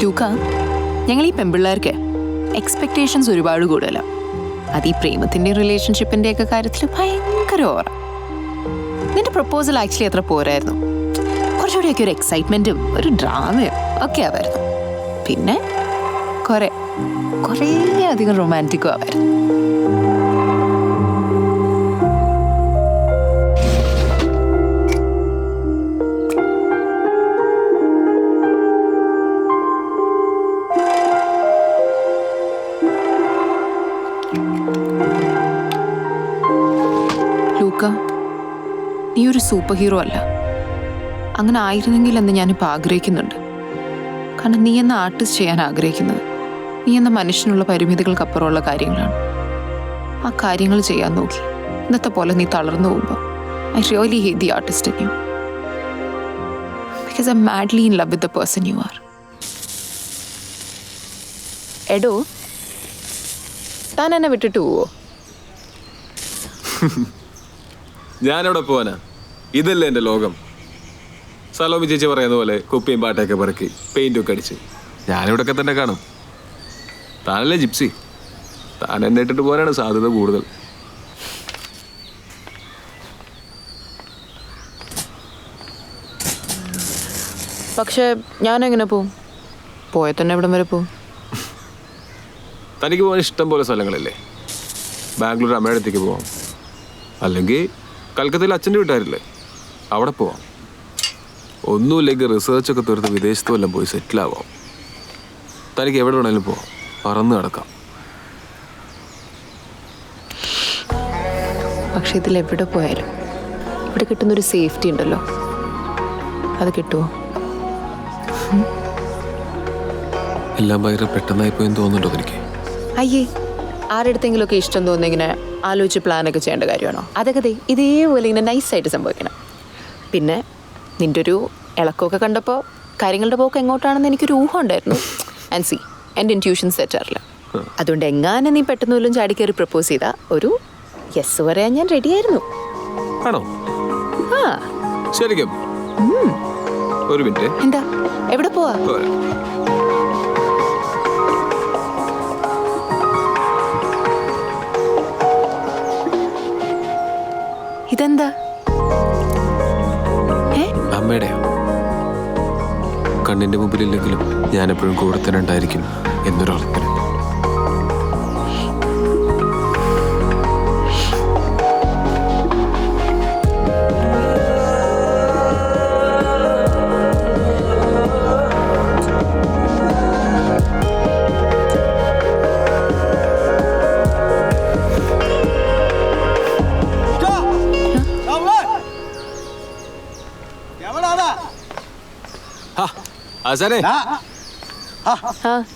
ലൂക്ക, ഞങ്ങൾ ഈ പെൺപിള്ളേർക്ക് എക്സ്പെക്റ്റേഷൻസ് ഒരുപാട് കൂടുതലാണ്. അത് ഈ പ്രേമത്തിൻ്റെയും റിലേഷൻഷിപ്പിൻ്റെയൊക്കെ കാര്യത്തിൽ ഭയങ്കര ഓവർ. നിന്റെ പ്രപ്പോസൽ ആക്ച്വലി അത്ര പോരായിരുന്നു. കുറച്ചുകൂടിയൊക്കെ ഒരു എക്സൈറ്റ്മെൻറ്റും ഒരു ഡ്രാമയും ഒക്കെ ആവായിരുന്നു. പിന്നെ കുറേ അധികം റൊമാൻറ്റിക്കും ആവായിരുന്നു. ലൂക്ക, നീ ഒരു സൂപ്പർ ഹീറോ അല്ല. അങ്ങനെ ആയിരുന്നെങ്കിൽ എന്ന് ഞാനിപ്പോൾ ആഗ്രഹിക്കുന്നുണ്ട്. കാരണം നീ എന്ന ആർട്ടിസ്റ്റ് ചെയ്യാൻ ആഗ്രഹിക്കുന്നത് നീ എന്ന മനുഷ്യനുള്ള പരിമിതികൾക്കപ്പുറമുള്ള കാര്യങ്ങളാണ്. ആ കാര്യങ്ങൾ ചെയ്യാൻ നോക്കി ഇന്നത്തെ പോലെ നീ തളർന്നു പോകുമ്പോൾ I really hate the artist in you. Because I'm madly in love with the person you are. എടോ, താൻ എന്നെ വിട്ടിട്ട് പോവോ? ഞാനെവിടെ പോവാനാ? ഇതല്ലേ എൻ്റെ ലോകം. സലോമി ചേച്ചി പറയുന്ന പോലെ കുപ്പിയും പാട്ടയൊക്കെ പറക്കി പെയിൻ്റൊക്കെ അടിച്ച് ഞാനിവിടെയൊക്കെ തന്നെ കാണും. താനല്ലേ ജിപ്സി. താൻ എന്നെ ഇട്ടിട്ട് പോകാനാണ് സാധ്യത കൂടുതൽ. പക്ഷേ ഞാനെങ്ങനെ പോവും? പോയ തന്നെ എവിടം വരെ പോവും? തനിക്ക് പോകാൻ ഇഷ്ടം പോലെ സ്ഥലങ്ങളില്ലേ. ബാംഗ്ലൂർ അമ്മയുടെ അടുത്തേക്ക് പോവാം, അല്ലെങ്കിൽ കൽക്കത്തയിൽ അച്ഛൻ്റെ വീട്ടുകാരില്ലേ, അവിടെ പോവാം. ഒന്നുമില്ലെങ്കിൽ റിസർച്ചൊക്കെ തീർത്ത് വിദേശത്ത് വല്ലതും പോയി സെറ്റിലാവാം. തനിക്ക് എവിടെ വേണമെങ്കിലും പോവാം, പറന്ന് കിടക്കാം. പക്ഷെ ഇതിൽ എവിടെ പോയാലും ഇവിടെ കിട്ടുന്നൊരു സേഫ്റ്റി ഉണ്ടല്ലോ, അത് കിട്ടുമോ? എല്ലാം ഭയങ്കര പെട്ടെന്നായി പോയെന്ന് തോന്നുന്നുണ്ടോ തനിക്ക്? അയ്യേ, ആരുടെടുത്തെങ്കിലുമൊക്കെ ഇഷ്ടം തോന്നുന്ന ഇങ്ങനെ ആലോചിച്ച് പ്ലാനൊക്കെ ചെയ്യേണ്ട കാര്യമാണോ? അതൊക്കെ ഇതേപോലെ ഇങ്ങനെ നൈസായിട്ട് സംഭവിക്കണം. പിന്നെ നിൻ്റെ ഒരു ഇളക്കമൊക്കെ കണ്ടപ്പോൾ കാര്യങ്ങളുടെ പോക്ക് എങ്ങോട്ടാണെന്ന് എനിക്കൊരു ഊഹം ഉണ്ടായിരുന്നു. ആൻഡ് സി, എൻ്റെ ഇൻറ്റ്യൂഷൻ സെറ്റാറില്ല. അതുകൊണ്ട് എങ്ങാനും നീ പെട്ടെന്ന് പോലും ചാടിക്കയറി പ്രപ്പോസ് ചെയ്താൽ ഒരു യെസ് പറയാൻ ഞാൻ റെഡിയായിരുന്നു. ആണോ? ആ ശരിക്കും? ഒരു മിനിറ്റ്. എന്താ, എവിടെ പോവാ? ഇതെന്താ? അമ്മയുടെയോ? കണ്ണിന്റെ മുമ്പിലില്ലെങ്കിലും ഞാൻ എപ്പോഴും കൂടെ തന്നെ ഉണ്ടായിരിക്കും എന്നൊരർത്ഥം.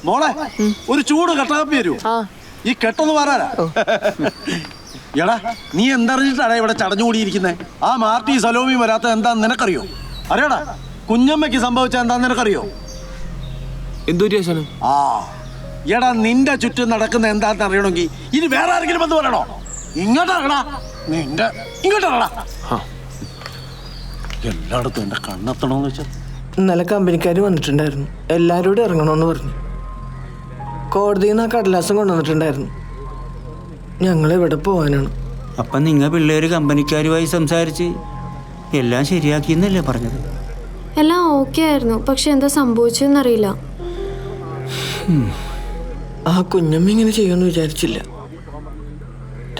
മോളെ, ഒരു ചൂട് കട്ടാപ്പി തരൂ. ഈ കെട്ടൊന്ന് പറയാ. എടാ, നീ എന്തറിഞ്ഞിട്ടാണ് ഇവിടെ ചടഞ്ഞുകൂടിയിരിക്കുന്നേ? ആ മാർട്ടി സലോമി വരാത്ത എന്താന്ന് നിനക്കറിയോ? അറിയടാ, കുഞ്ഞമ്മയ്ക്ക് സംഭവിച്ച എന്താന്ന് നിനക്കറിയോ? ആ എടാ, നിന്റെ ചുറ്റും നടക്കുന്ന എന്താന്ന് അറിയണമെങ്കിൽ ഇനി വേറെ ആരെങ്കിലും വന്ന് പറയണോ? ഇങ്ങോട്ടാ നിന്റെ ഇങ്ങോട്ടാ. എല്ലായിടത്തും എന്റെ കണ്ണെത്തണോന്ന് വെച്ചാൽ ഇന്നലെ കമ്പനിക്കാർ വന്നിട്ടുണ്ടായിരുന്നു. എല്ലാവരോടും ഇറങ്ങണമെന്ന് പറഞ്ഞു. കോടതിയിൽ നിന്ന് ആ കടലാസം കൊണ്ടുവന്നിട്ടുണ്ടായിരുന്നു. ഞങ്ങൾ ഇവിടെ പോകാനാണ്. അപ്പം നിങ്ങൾ പിള്ളേർ കമ്പനിക്കാരുമായി സംസാരിച്ച് എല്ലാം ശരിയാക്കിയെന്നല്ലേ പറഞ്ഞത്? എല്ലാം ഓക്കെ ആയിരുന്നു, പക്ഷെ എന്താ സംഭവിച്ചെന്നറിയില്ല. ആ കുഞ്ഞമ്മ ഇങ്ങനെ ചെയ്യുമെന്ന് വിചാരിച്ചില്ല.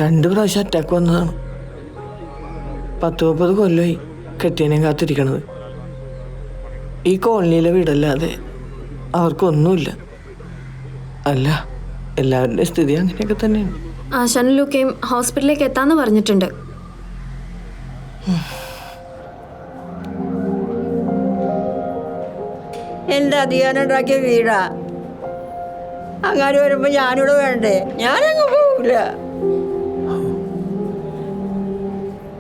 2 പ്രാവശ്യം അറ്റാക്ക് വന്നതാണ്. 10-30 കൊല്ലമായി കെട്ടിയനെ കാത്തിരിക്കണത്. ഈ കോളനിയിലെ വീടല്ലാതെ അവർക്കൊന്നുമില്ല. അല്ല, എല്ലാവരുടെ സ്ഥിതി അങ്ങനെയൊക്കെ തന്നെയാണ്. ആശാനും ലൂക്കയും ഹോസ്പിറ്റലിലേക്ക് എത്താന്ന് പറഞ്ഞിട്ടുണ്ട്. എൻ്റെ അധികാരമുണ്ടാക്കിയ വീടാ. അങ്ങനെ വരുമ്പോ ഞാനിവിടെ വേണ്ടേ? ഞാനങ്ങ് പോവില്ല.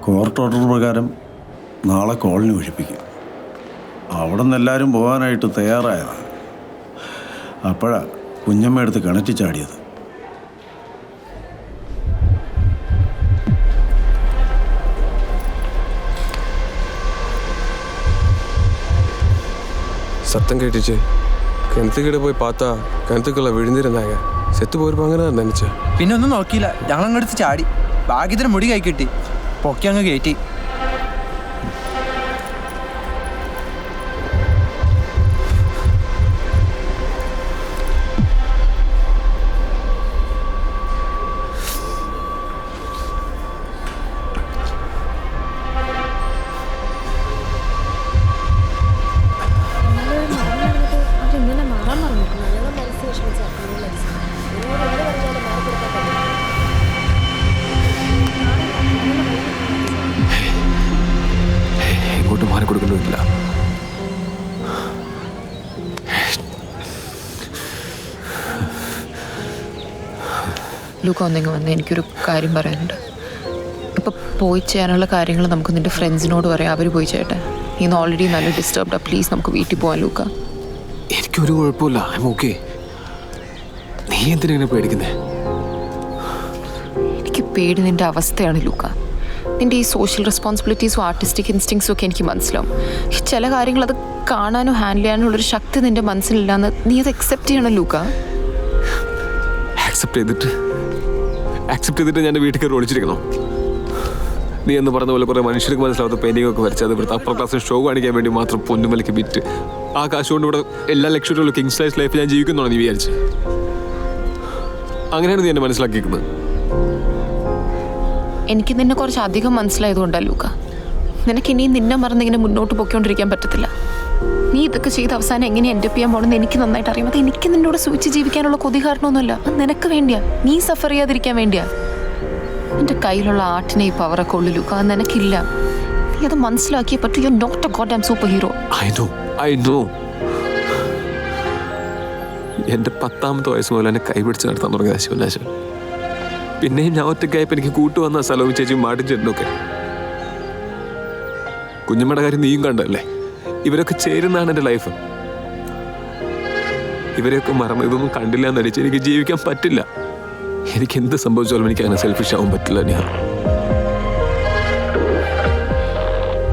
കോർട്ട് ഓർഡർ പ്രകാരം നാളെ കോളനി ഒഴിപ്പിക്കും. അവിടെ നിന്ന് എല്ലാവരും പോകാനായിട്ട് തയ്യാറായതാണ്. അപ്പോഴാണ് കുഞ്ഞമ്മ എടുത്ത് കിണറ്റി ചാടിയത്. സത്തം കേട്ടിച്ച് കിണത്തുകിടെ പോയി പാത്താ കിണത്തുക്കുള്ള വിഴുന്നിരുന്നായ സെത്ത് പോയപ്പോ അങ്ങനെ നനച്ച. പിന്നെ ഒന്നും നോക്കിയില്ല, ഞങ്ങൾ അങ്ങോട്ട് ചാടി. ഭാഗ്യത്തിന് മുടി കൈ കിട്ടി, പൊക്കി അങ്ങ് കയറ്റി. എങ്ങോട്ടും മാറി കൊടുക്കണ്ടമില്ല. ലൂക്ക ഒന്നെങ്കിൽ വന്ന് എനിക്കൊരു കാര്യം പറയാനുണ്ട്. ഇപ്പം പോയി ചെയ്യാനുള്ള കാര്യങ്ങൾ നമുക്ക് നിൻ്റെ ഫ്രണ്ട്സിനോട് പറയാം, അവർ പോയി ചെയ്യട്ടെ. നീ ഇന്ന് ഓൾറെഡി നല്ല ഡിസ്റ്റർബ്ഡാ. പ്ലീസ് നമുക്ക് വീട്ടിൽ പോകാൻ ലൂക്ക. എനിക്കൊരു കുഴപ്പമില്ല, ഐ എം ഓക്കെ. നീ എന്തിനാ പേടിക്കുന്നേ? എനിക്ക് പേടി നിൻ്റെ അവസ്ഥയാണ് ലൂക്ക. നിൻ്റെ ഈ സോഷ്യൽ റെസ്പോൺസിബിലിറ്റീസും ആർട്ടിസ്റ്റിക് ഇൻസ്റ്റിങ്സും ഒക്കെ എനിക്ക് മനസ്സിലാവും. ചില കാര്യങ്ങൾ അത് കാണാനും ഹാൻഡിൽ ചെയ്യാനുള്ളൊരു ശക്തി നിൻ്റെ മനസ്സിലില്ലാന്ന് നീ അത് അക്സെപ്റ്റ് ചെയ്യണം ലൂക്ക. ആക്സെപ്റ്റ് ചെയ്തിട്ട് ഞാൻ വീട്ടിൽ കയറി ഒളിച്ചിരിക്കണോ? നീ എന്ന് പറഞ്ഞ പോലെ കുറേ മനുഷ്യർക്ക് മനസ്സിലാവാത്ത പെയിന്റിംഗ് ഒക്കെ വരച്ച് അത് ഇവിടുത്തെ അപ്പർ ക്ലാസ്സിൽ ഷോ കാണിക്കാൻ വേണ്ടി മാത്രം പൊന്നുമലയ്ക്ക് വിറ്റ് ആ കാശ് കൊണ്ട് ഇവിടെ എല്ലാ ലക്ഷ്യമുള്ള കിങ്സ് ലൈഫ് ലൈഫ് ഞാൻ ജീവിക്കുന്നതാണ് നീ വിചാരിച്ച്? അങ്ങനെയാണ് നീ എന്നെ മനസ്സിലാക്കിയിരിക്കുന്നത്. എനിക്ക് നിന്നെ കുറച്ച് അധികം മനസ്സിലായതുകൊണ്ടല്ല ലൂക്ക. നിനക്ക് ഇനിയും നിന്നെ മറന്ന് ഇങ്ങനെ മുന്നോട്ട് പൊയ്ക്കൊണ്ടിരിക്കാൻ പറ്റത്തില്ല. നീ ഇതൊക്കെ ചെയ്ത് അവസാനം എങ്ങനെ എൻഡ് ചെയ്യാൻ പോകണമെന്ന് എനിക്ക് നന്നായിട്ട് അറിയാം. അത് എനിക്ക് നിന്നോട് സൂചിച്ച് ജീവിക്കാനുള്ള കൊതി കാരണമൊന്നുമല്ല. അത് നിനക്ക് വേണ്ടിയാ, നീ സഫർ ചെയ്യാതിരിക്കാൻ വേണ്ടിയാ. എൻ്റെ കയ്യിലുള്ള ആർട്ടിനെ ഈ പവറൊക്കെ ഉള്ളു ലൂക്ക, അത് നിനക്കില്ല. നീ അത് മനസ്സിലാക്കിയേ പറ്റൂ. You are not a god damn super hero. I know. എൻ്റെ 10ാമത്തെ വയസ്സ് മുതൽ എന്നെ കൈപിടിച്ച് നടത്താൻ തുടങ്ങിയ ശിവനാശൻ. പിന്നെയും ഞാൻ ഒറ്റയ്ക്കായപ്പോൾ എനിക്ക് കൂട്ടുവന്ന സലോമി ചേച്ചിയും മാട്ടും ചേട്ടനൊക്കെ. കുഞ്ഞമ്മയുടെ കാര്യം നീയും കണ്ടല്ലേ? ഇവരൊക്കെ ചേരുന്നതാണ് എൻ്റെ ലൈഫ്. ഇവരെയൊക്കെ മറന്ന് ഇതൊന്നും കണ്ടില്ല എന്നടിച്ച് എനിക്ക് ജീവിക്കാൻ പറ്റില്ല. എനിക്ക് എന്ത് സംഭവിച്ചാലും എനിക്ക് അങ്ങനെ സെൽഫിഷ് ആവാൻ പറ്റില്ല. ഞാൻ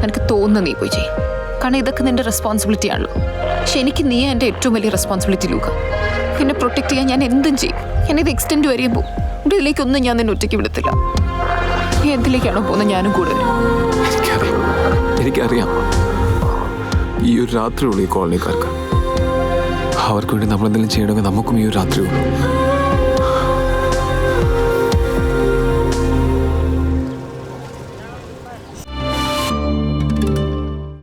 എനിക്ക് തോന്നുന്നു നീ പോയി ചെയ്യും, കാരണം ഇതൊക്കെ നിന്റെ റെസ്പോൺസിബിലിറ്റി ആണല്ലോ. പക്ഷെ എനിക്ക് നീ എൻ്റെ ഏറ്റവും വലിയ റെസ്പോൺസിബിലിറ്റി ലൂക്ക. എന്നെ പ്രൊട്ടക്ട് ചെയ്യാൻ ഞാൻ എന്തും ചെയ്യും. ഞാനിത് എക്സ്റ്റെൻഡ് വരെയും പോകും. ഇവിടെ ഇതിലേക്കൊന്നും ഞാൻ നിന്നെ ഒറ്റയ്ക്ക് വിടത്തില്ല. നീ എന്തിലേക്കാണോ പോകുന്നത് ഞാനും കൂടെ വരും. എനിക്കറിയാം ഈ ഒരു രാത്രിയുള്ളൂ ഈ കോളനിക്കാർക്ക്. അവർക്ക് വേണ്ടി നമ്മളെന്തെങ്കിലും ചെയ്യണമെങ്കിൽ നമുക്കും ഈ ഒരു രാത്രിയുള്ളൂ.